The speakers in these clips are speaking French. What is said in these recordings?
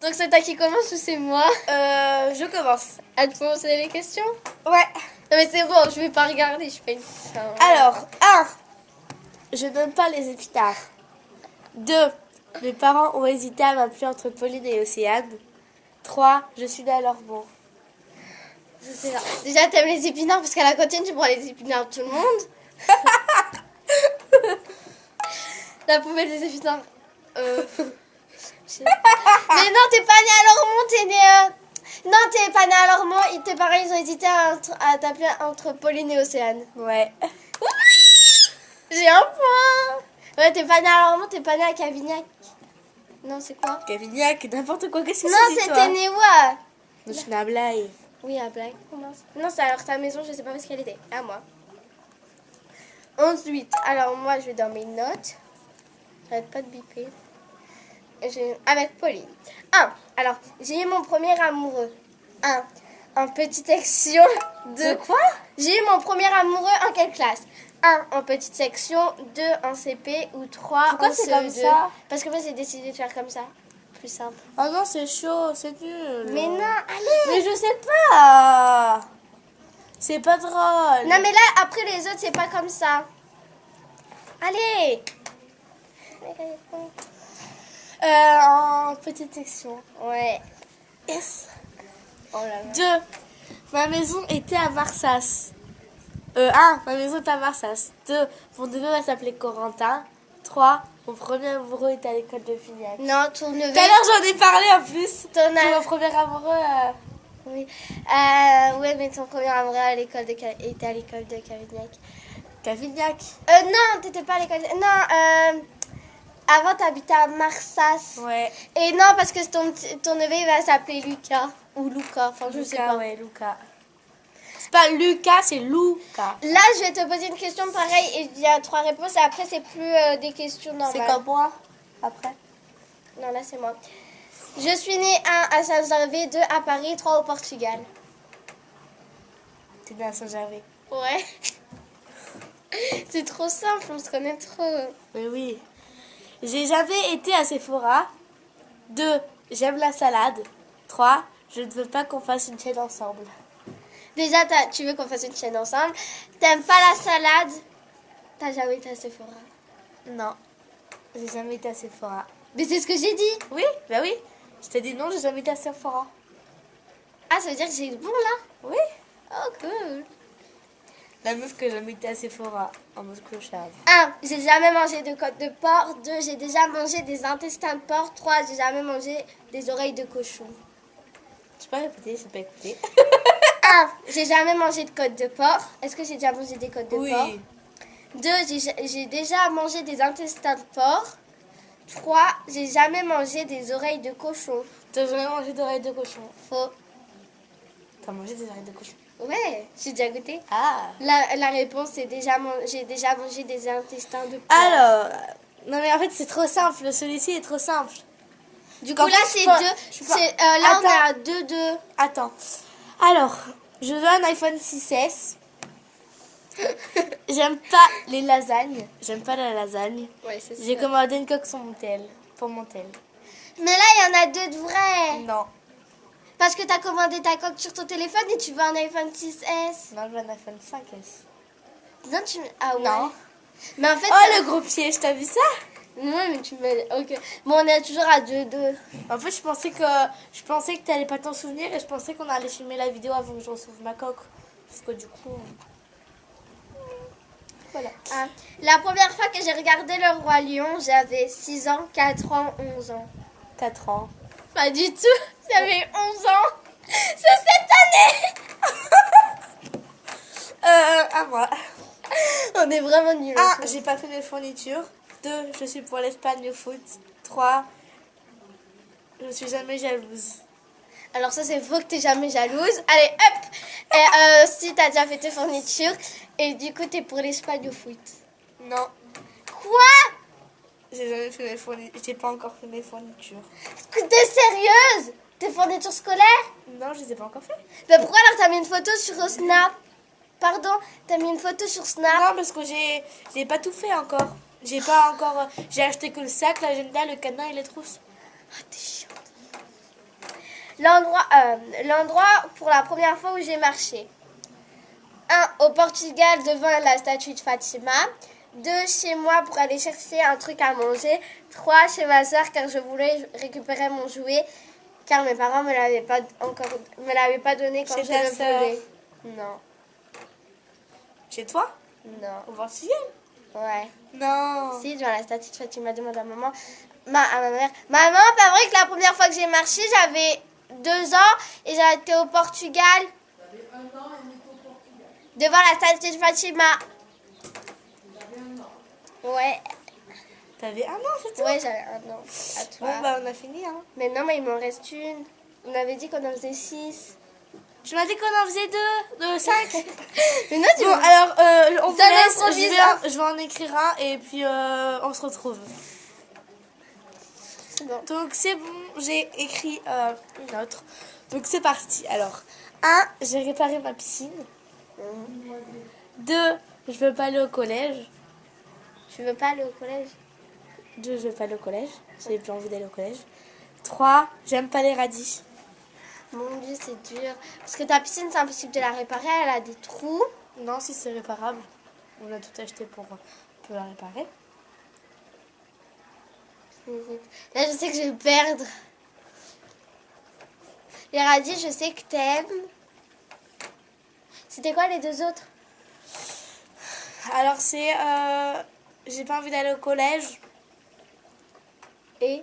Donc c'est toi qui commence ou c'est moi? Je commence. Ah, tu peux poser les questions? Ouais. Non mais c'est bon, je vais pas regarder, je fais une... Alors, 1. Je n'aime pas les épinards. 2. Mes parents ont hésité à m'appeler entre Pauline et Océane. 3. Je suis née à Lormont. Je sais pas. Déjà, t'aimes les épinards parce qu'à la cantine, tu prends les épinards de tout le monde. La poubelle des épinards. Mais non, t'es pas née à Lormont, t'es née... Non, t'es pas née à Lormont. Et tes parents, ils ont hésité à t'appeler entre Pauline et Océane. Ouais. Oui, j'ai un point. Ouais, t'es pas née à Lormont, t'es pas née à Cavignac. Non, c'est quoi? Cavignac, n'importe quoi. Qu'est-ce que Non, c'est c'était née où à... Je suis née à Blaye. Oui, à Blague. Non, c'est alors ta maison, je sais pas où est-ce qu'elle était. À moi. Ensuite, alors moi, je vais dans mes notes. J'arrête pas de biper. Avec Pauline. 1. Alors, j'ai eu mon premier amoureux. 1. En petite section. 2. De quoi? J'ai eu mon premier amoureux en quelle classe? 1. En petite section. 2. En CP. Ou 3. Pourquoi en c'est CE2. comme ça? Parce que moi, j'ai décidé de faire comme ça. Plus simple. Oh non, c'est chaud, c'est nul. Mais non, allez. Mais je sais pas. C'est pas drôle. Non, mais là, après les autres, c'est pas comme ça. Allez. En petite section. Ouais. Yes. Oh là là. 2. Ma maison était à Marsas. 1. Ma maison est à Marsas. 2. Mon neveu va s'appeler Corentin. 3. Mon premier amoureux était à l'école de Fignac. Non, ton neveu. Tout à l'heure, j'en ai parlé en plus. Ton Mon premier amoureux. Oui. Ouais, mais ton premier amoureux à l'école était à l'école de Cavignac. Cavignac. Non, t'étais pas à l'école de... Non, avant, t'habitais à Marsas. Ouais. Et non, parce que ton neveu, il va s'appeler Lucas. Ou Luca, enfin, je sais pas. Ouais, Luca. C'est pas Lucas, c'est Luca. Là, je vais te poser une question pareille et il y a 3 réponses. Et après, c'est plus des questions normales. C'est comme moi. Après. Non, là, c'est moi. Je suis née 1 à Saint-Gervais, 2 à Paris, 3 au Portugal. T'es née à Saint-Gervais. Ouais. C'est trop simple, on se connaît trop. Mais oui. J'ai jamais été à Sephora. 2. J'aime la salade. 3. Je ne veux pas qu'on fasse une chaîne ensemble. Déjà, tu veux qu'on fasse une chaîne ensemble. T'aimes pas la salade. T'as jamais été à Sephora. Non. J'ai jamais été à Sephora. Mais c'est ce que j'ai dit. Oui, bah oui. Je t'ai dit non, j'ai jamais été à Sephora. Ah, ça veut dire que j'ai le bon là. Oui. Oh, cool. La meuf que j'ai jamais été à Sephora. En mode clochard. 1. J'ai jamais mangé de côte de porc. 2. J'ai déjà mangé des intestins de porc. 3. J'ai jamais mangé des oreilles de cochon. Je peux pas répéter, j'ai pas écouté. 1. J'ai jamais mangé de côte de porc. Est-ce que j'ai déjà mangé des côtes de porc? 2. J'ai déjà mangé des intestins de porc. 3. J'ai jamais mangé des oreilles de cochon. T'as jamais mangé d'oreilles de cochon? Faux. T'as mangé des oreilles de cochon? Ouais, j'ai déjà goûté. Ah. La réponse c'est j'ai déjà mangé des intestins de porc. Alors, non mais en fait c'est trop simple. Celui-ci est trop simple. Du coup là c'est 2. Là on est à 2-2. Attends. Alors, je veux un iPhone 6S. J'aime pas les lasagnes. J'aime pas la lasagne. Ouais, c'est J'ai ça. commandé une coque sur mon tel. Pour mon tel. Mais là il y en a 2 de vrais. Non. Parce que t'as commandé ta coque sur ton téléphone et tu veux un iPhone 6S. Non, je veux un iPhone 5S. Non, ah ouais. Non. Mais en fait... Oh, le gros piège, t'as vu ça? Non, mais tu me... Ok. Bon, on est toujours à 2-2. En fait, je pensais que t'allais pas t'en souvenir et je pensais qu'on allait filmer la vidéo avant que je reçoive ma coque. Parce que du coup... Voilà. Ah. La première fois que j'ai regardé Le Roi Lion, j'avais 6 ans, 4 ans, 11 ans. 4 ans. Pas du tout. J'avais 11 ans. C'est cette année. À moi. On est vraiment nuls. 1. J'ai pas fait mes fournitures. 2. Je suis pour l'Espagne au foot. 3. Je suis jamais jalouse. Alors ça, c'est faux que t'es jamais jalouse. Allez, hop. Et si t'as déjà fait tes fournitures. Et du coup, t'es pour l'Espagne au foot. Non. Quoi? J'ai jamais fait mes fournitures. J'ai pas encore fait mes fournitures. T'es sérieuse? Tes fournitures scolaires? Non, je les ai pas encore fait. Mais pourquoi alors t'as mis une photo sur Snap? Pardon, t'as mis une photo sur Snap? Non, parce que j'ai pas tout fait encore. J'ai pas encore... J'ai acheté que le sac, l'agenda, le cadenas et les trousses. Ah, t'es chiante. L'endroit pour la première fois où j'ai marché. 1. Au Portugal devant la statue de Fatima. 2. Chez moi pour aller chercher un truc à manger. 3. Chez ma soeur car je voulais récupérer mon jouet. Car mes parents me l'avaient pas donné quand Chez je ta le sœur. voulais. Non. Chez toi? Non. Au Portugal? Ouais. Non. Si, devant la statue de Fatima, demande à maman. À ma mère. Maman, pas vrai que la première fois que j'ai marché, j'avais 2 ans et j'ai été au Portugal. Devant la statue de Fatima. Ouais. T'avais 1 an, c'est tout? Ouais, j'avais 1 an. À toi. Bon, bah, on a fini, hein. Mais non, mais il m'en reste une. On avait dit qu'on en faisait 6. Tu m'as dit qu'on en faisait 2, 5. Mais non, tu Bon, veux- alors, on vous Donne laisse. l'improvise, Je vais en écrire un et puis on se retrouve. C'est bon. Donc, c'est bon, j'ai écrit une autre. Donc, c'est parti. Alors, 1, j'ai réparé ma piscine. 2, je veux pas aller au collège. Tu veux pas aller au collège? 2, je veux pas aller au collège. J'ai plus envie d'aller au collège. 3, j'aime pas les radis. Mon Dieu, c'est dur. Parce que ta piscine, c'est impossible de la réparer. Elle a des trous. Non, si c'est réparable. On a tout acheté pour la réparer. Là, je sais que je vais perdre. Les radis, je sais que t'aimes. C'était quoi les 2 autres? Alors, c'est... j'ai pas envie d'aller au collège. Et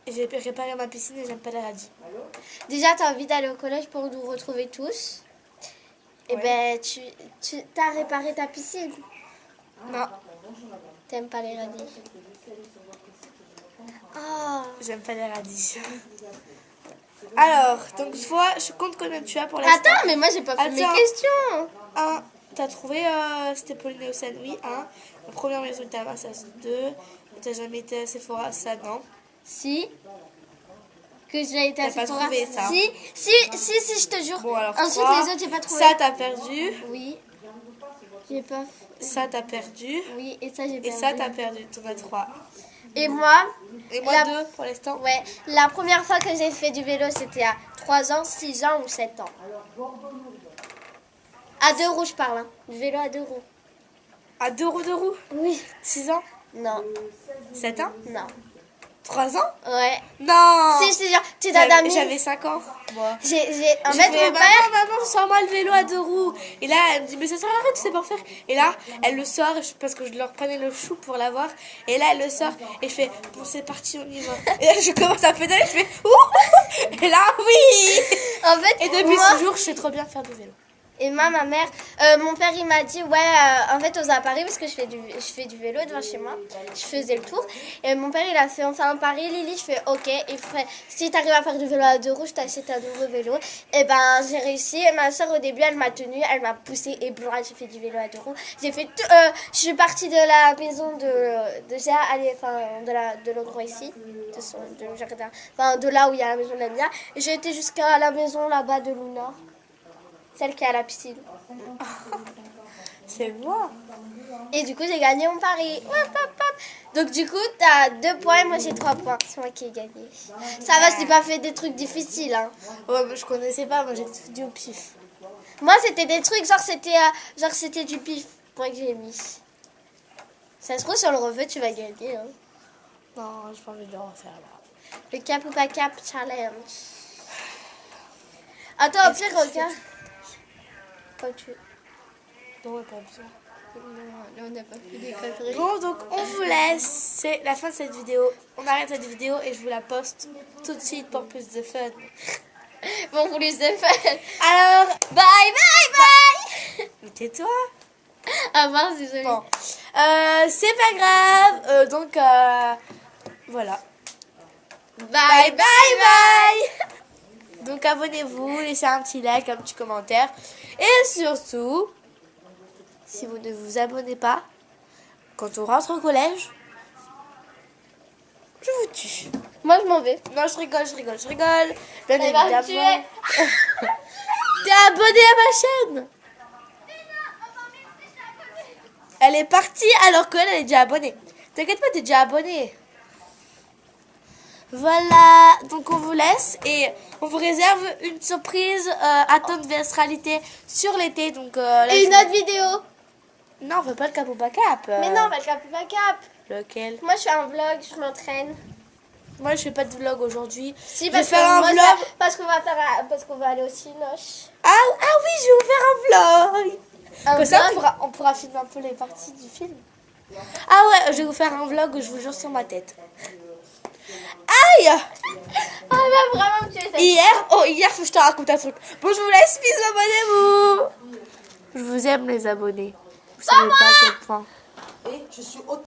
J'ai réparé ma piscine et j'aime pas les radis. déjà, t'as envie d'aller au collège pour nous retrouver tous. Et Ouais. ben, tu t'as réparé ta piscine. Non, T'aimes pas les radis. Oh. j'aime pas les radis. Alors, donc je compte combien tu as pour l'instant. Attends, mais moi, j'ai pas fait mes Attends. questions. 1, t'as trouvé, c'était Pauline et Océane, oui, 1. La première maison que t'as à Massas, 2. T'as jamais été à Sephora, ça non. Si. Que j'ai été à T'as pas Sephora. trouvé ça. Si, je te jure. Bon, alors Ensuite, 3. les autres, j'ai pas trouvé. Ça, t'as perdu. Oui. J'ai pas. Ça, t'as perdu. Oui, et ça, j'ai Et perdu. ça, t'as perdu. T'en as 3. Et moi, Et moi, La- 2 pour l'instant. ouais, la première fois que j'ai fait du vélo, c'était à 3 ans, 6 ans ou 7 ans. À 2 roues, je parle. Hein. Du vélo à 2 roues. À 2 roues de roue. Oui. 6 ans. Non. 7 ans. Non. 3 ans. Ouais. Non. Si, je te jure, tu t'as d'amis. J'avais 5 ans. Moi. En fait, J'ai mon père. maman, sors-moi le vélo à 2 roues. Et là, elle me dit, mais ça sert à rien, tu sais pas en faire. Et là, elle le sort parce que je leur prenais le chou pour l'avoir. Et là, elle le sort. Et je fais, bon, c'est parti, on y va. Et là, je commence à pédaler. Je fais, ouh. Et là, oui. En fait, Et depuis moi, ce jour, je sais trop bien faire du vélo. et moi, ma mère, mon père, il m'a dit, ouais, en fait, aux à Paris, parce que je fais du vélo devant chez moi, je faisais le tour. Et mon père, il a fait, on fait un pari, Lily, je fais, ok, il ferait, si t'arrives à faire du vélo à 2 roues, je t'achète un nouveau vélo. Et ben, j'ai réussi. Et ma soeur, au début, elle m'a tenue, elle m'a poussée, et blanc, j'ai fait du vélo à 2 roues. J'ai fait tout, je suis partie de la maison de Géa, de l'endroit ici, de jardin, enfin, de là où il y a la maison de la Mia. Et j'ai été jusqu'à la maison là-bas de Luna. Celle qui est à la piscine. C'est moi. Et du coup, j'ai gagné mon pari. Hop, hop, hop. Donc, du coup, t'as 2 points et moi, j'ai 3 points. C'est moi qui ai gagné. Ça va, je t'ai pas fait des trucs difficiles. Hein. Ouais, mais je connaissais pas, moi j'ai tout dit au pif. Moi, c'était des trucs, genre, c'était du pif. Moi, que j'ai mis. Ça se trouve, sur le revêt, tu vas gagner. Hein. Non, j'ai pas envie de le refaire là. Le cap ou pas cap challenge. Attends, au pire, regarde. Quand tu... Non, pas besoin. Non, on n'a pas fait des conneries. Bon, donc on vous laisse. C'est la fin de cette vidéo. On arrête cette vidéo et je vous la poste tout de suite pour plus de fun. Bon, pour les effets. Alors, Bye, bye, bye. mais tais-toi. Ah mince, désolé. Bon, c'est pas grave. Donc, voilà. Bye, bye, bye. Donc, abonnez-vous, laissez un petit like, un petit commentaire. Et surtout, si vous ne vous abonnez pas, quand on rentre au collège, je vous tue. Moi, je m'en vais. Non, je rigole. Bien Elle va me évidemment. tuer. T'es abonné à ma chaîne. Elle est partie alors qu'elle est déjà abonnée. T'inquiète pas, t'es déjà abonnée. Voilà, donc on vous laisse et on vous réserve une surprise à Tante Vestralité sur l'été. Donc, Et une autre vidéo. Non, on veut pas le cap ou pas cap. Mais non, pas le cap ou pas cap. Lequel? Moi, je fais un vlog, je m'entraîne. Moi, je fais pas de vlog aujourd'hui. Si, Je vais parce faire un vlog. parce qu'on va aller au Cinoche. Ah oui, je vais vous faire un vlog. Un Comme ça, vlog. on pourra filmer un peu les parties du film. Ah ouais, je vais vous faire un vlog, je vous jure, sur ma tête. Aïe! Ah bah vraiment, tu es ça. Hier, je te raconte un truc. Bon, je vous laisse, bisous, abonnez-vous. Je vous aime, les abonnés. Vous savez pas à quel point. Et je suis